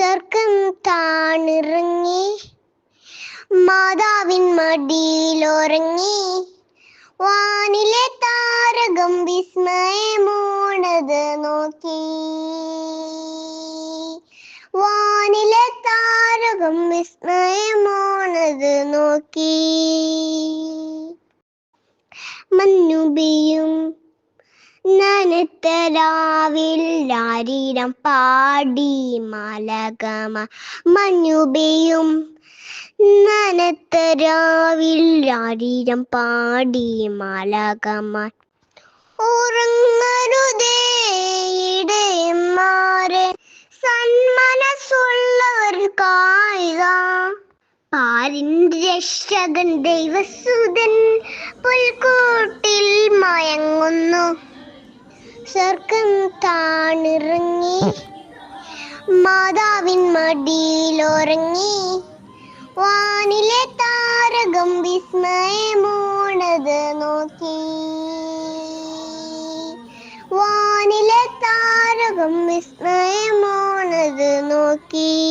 സ്വർഗം താണിറങ്ങി മാതാവിൻ മടിയിലുറങ്ങി. വാനിലെ താരകം വിസ്മയമോണത് നോക്കി. വാനിലെ താരകം വിസ്മയമോണത് നോക്കി. മഞ്ഞുപെയ്യും നനുത്ത രാവിൽ ആരീരം പാടി മാലാഖമാർ. മഞ്ഞുപെയ്യും നനുത്ത രാവിൽ ആരീരം പാടി മാലാഖമാർ. ഉറങ്ങരുതേ ഇടയന്മാരെ, സന്മനസ്സുള്ളവർക്കായിതാ പാരിൻ രക്ഷകൻ ദൈവസുതൻ പുൽക്കൂട്ടിൽ മയങ്ങുന്നു. സ്വർഗം താണിറങ്ങി മാതാവിൻ മടിയിലുറങ്ങി. വാനിലെ താരകം വിസ്മയമോണത് നോക്കി. വാനിലെ താരകം വിസ്മയമോണത് നോക്കി.